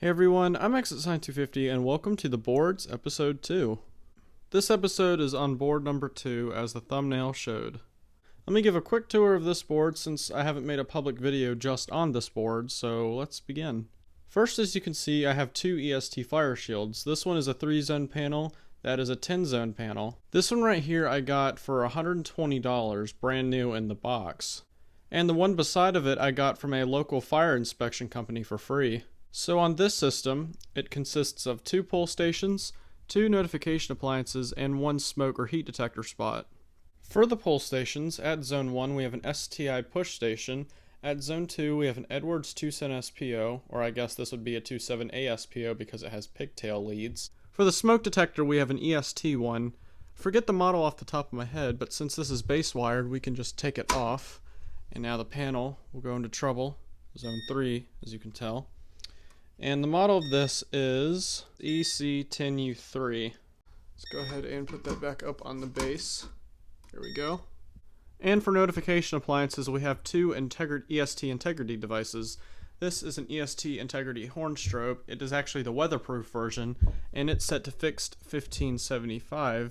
Hey everyone, I'm ExitSign250 and welcome to the boards episode 2. This episode is on board number 2 as the thumbnail showed. Let me give a quick tour of this board since I haven't made a public video just on this board, so let's begin. First, as you can see, I have two EST fire shields. This one is a 3-zone panel, that is a 10-zone panel. This one right here I got for $120, brand new in the box. And the one beside of it I got from a local fire inspection company for free. So on this system, it consists of 2 pull stations, 2 notification appliances, and 1 smoke or heat detector spot. For the pull stations, at Zone 1 we have an STI push station, at Zone 2 we have an Edwards 2-cent SPO, or I guess this would be a 2.7 ASPO because it has pigtail leads. For the smoke detector we have an EST one. Forget the model off the top of my head, but since this is base wired we can just take it off. And now the panel will go into trouble, Zone 3 as you can tell. And the model of this is EC10U3. Let's go ahead and put that back up on the base. There we go. And for notification appliances, we have 2 EST integrity devices. This is an EST integrity horn strobe. It is actually the weatherproof version, and it's set to fixed 1575. You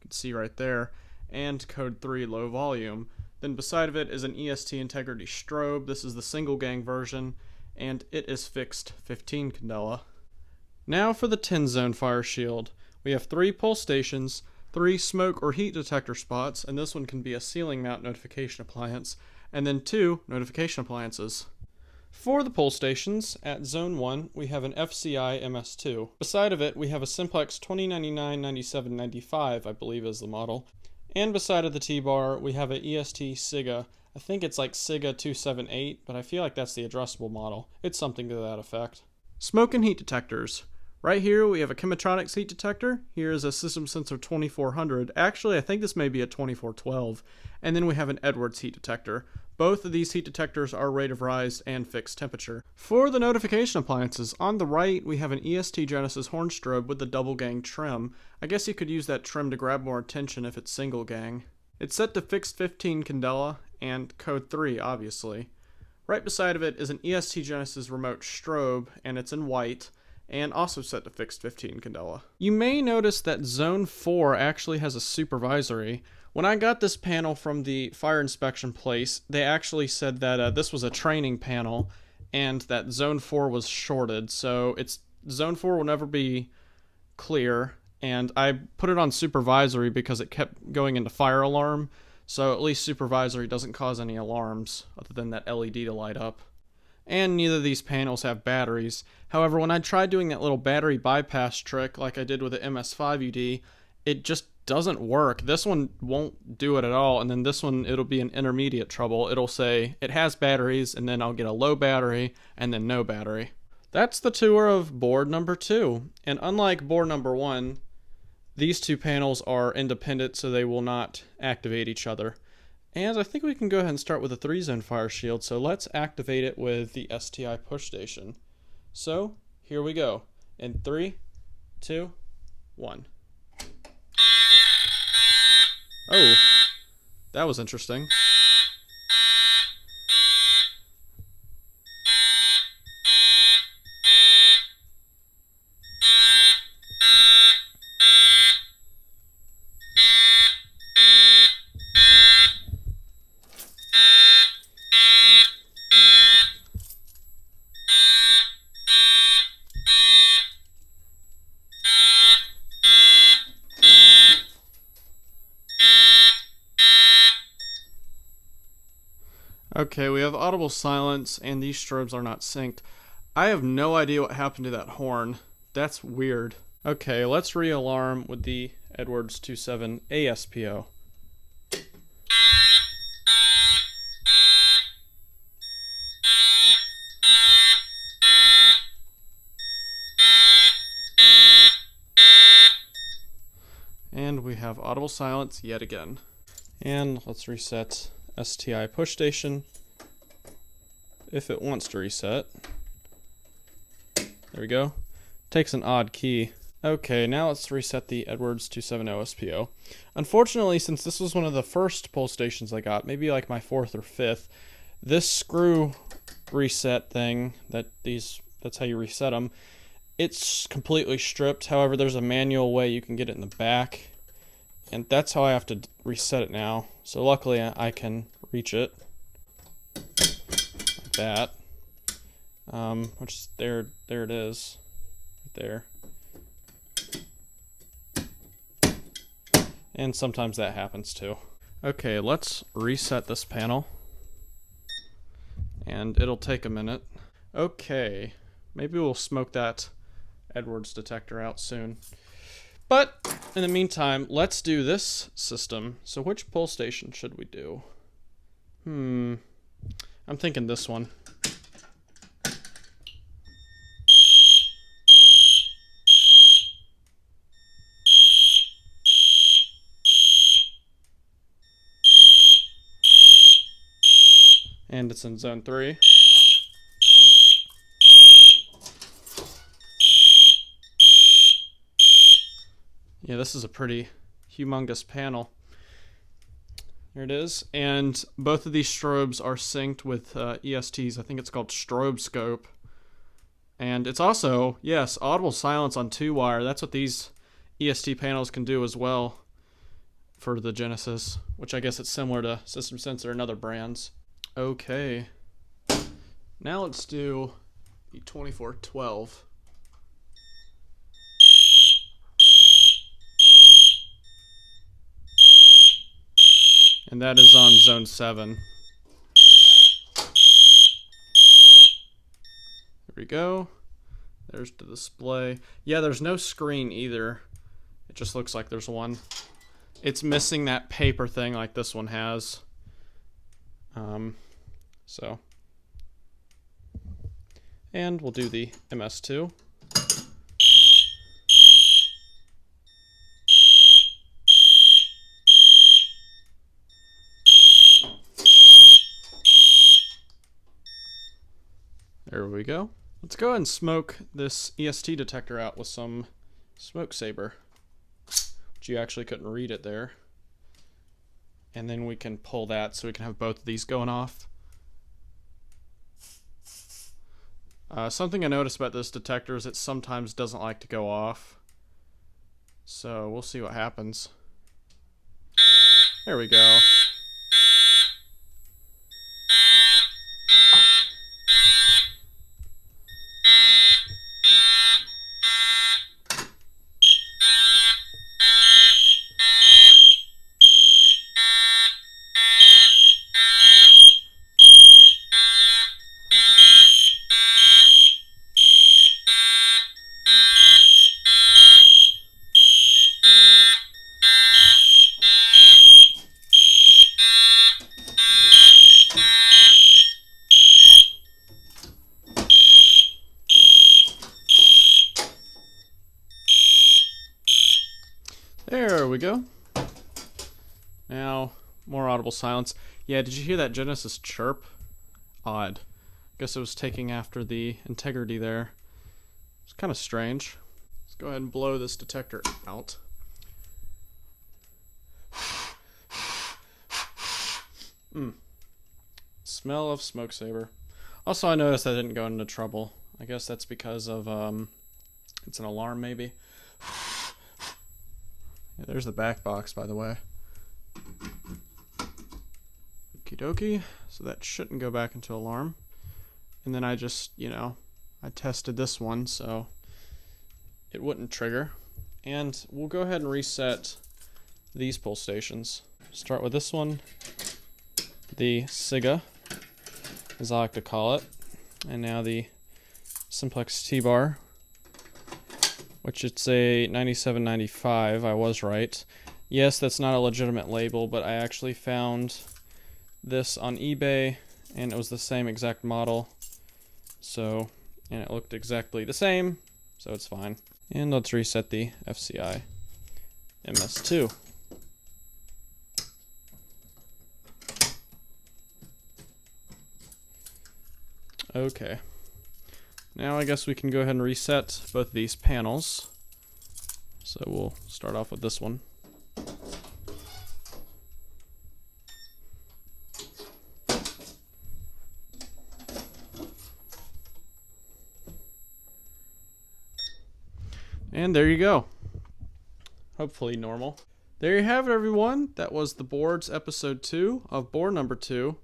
can see right there, and code 3 low volume. Then beside of it is an EST integrity strobe. This is the single gang version, and it is fixed 15 candela. Now for the 10-zone fire shield. We have 3 pull stations, 3 smoke or heat detector spots, and this one can be a ceiling mount notification appliance, and then 2 notification appliances. For the pull stations, at Zone 1 we have an FCI MS2. Beside of it we have a Simplex 2099-9795, I believe is the model. And beside of the T-bar we have a EST SIGA. I think it's like SIGA 278, but I feel like that's the addressable model. It's something to that effect. Smoke and heat detectors. Right here we have a Chemitronics heat detector. Here is a System Sensor 2400. Actually, I think this may be a 2412. And then we have an Edwards heat detector. Both of these heat detectors are rate of rise and fixed temperature. For the notification appliances, on the right we have an EST Genesis horn strobe with the double gang trim. I guess you could use that trim to grab more attention if it's single gang. It's set to fixed 15 candela and code 3 obviously. Right beside of it is an EST Genesis remote strobe, and it's in white, and also set to fixed 15 candela. You may notice that Zone 4 actually has a supervisory. When I got this panel from the fire inspection place, they actually said that this was a training panel and that Zone 4 was shorted, so Zone 4 will never be clear, and I put it on supervisory because it kept going into fire alarm, so at least supervisory doesn't cause any alarms other than that LED to light up. And neither of these panels have batteries. However, when I tried doing that little battery bypass trick like I did with the MS5UD, it just doesn't work. This one won't do it at all, and then this one, it'll be an intermediate trouble. It'll say it has batteries, and then I'll get a low battery, and then no battery. That's the tour of board number 2. And unlike board number 1, these 2 panels are independent, so they will not activate each other. And I think we can go ahead and start with a 3-zone fire shield, so let's activate it with the STI push station. So, here we go. In 3, 2, 1. Oh, that was interesting. Okay, we have audible silence, and these strobes are not synced. I have no idea what happened to that horn. That's weird. Okay, let's re-alarm with the Edwards 2.7 ASPO. And we have audible silence yet again. And let's reset STI push station if it wants to reset. There we go. Takes an odd key. Okay, now let's reset the Edwards 2.7 OSPO. Unfortunately, since this was one of the first pull stations I got, maybe like my 4th or 5th, this screw reset thing that these that's how you reset them. It's completely stripped. However, there's a manual way you can get it in the back, and that's how I have to reset it now. So luckily I can reach it like that. Which there it is, right there. And sometimes that happens too. Okay, let's reset this panel. And it'll take a minute. Okay, maybe we'll smoke that Edwards detector out soon. But in the meantime, let's do this system. So which pull station should we do? I'm thinking this one. And it's in zone 3. Yeah, this is a pretty humongous panel. Here it is. And both of these strobes are synced with ESTs. I think it's called strobe scope. And it's also, yes, audible silence on 2-wire. That's what these EST panels can do as well for the Genesis, which I guess it's similar to System Sensor and other brands. Okay, now let's do the 2412. And that is on zone 7. There we go. There's the display. Yeah, there's no screen either. It just looks like there's one. It's missing that paper thing like this one has. And we'll do the MS2. There we go. Let's go ahead and smoke this EST detector out with some smoke saber, which you actually couldn't read it there. And then we can pull that so we can have both of these going off. Something I noticed about this detector is it sometimes doesn't like to go off. So we'll see what happens. There we go. There we go. Now, more audible silence. Yeah, did you hear that Genesis chirp? Odd. Guess it was taking after the integrity there. It's kind of strange. Let's go ahead and blow this detector out. Smell of smoke saber. Also, I noticed I didn't go into trouble. I guess that's because of, it's an alarm maybe. Yeah, there's the back box, by the way. Okie dokie. So that shouldn't go back into alarm. And then I just, I tested this one, so it wouldn't trigger. And we'll go ahead and reset these pull stations. Start with this one, the SIGA, as I like to call it. And now the Simplex T-bar, which it's a 9795. I was right. Yes, that's not a legitimate label, but I actually found this on eBay, and it was the same exact model. So, and it looked exactly the same, so it's fine. And let's reset the FCI MS2. Okay. Now I guess we can go ahead and reset both of these panels. So we'll start off with this one. And there you go. Hopefully normal. There you have it, everyone. That was the boards episode 2 of board number 2.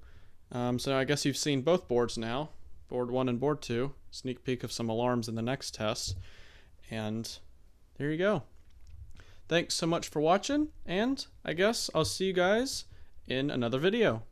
So I guess you've seen both boards now, board 1 and board 2. Sneak peek of some alarms in the next test. And there you go. Thanks so much for watching, and I guess I'll see you guys in another video.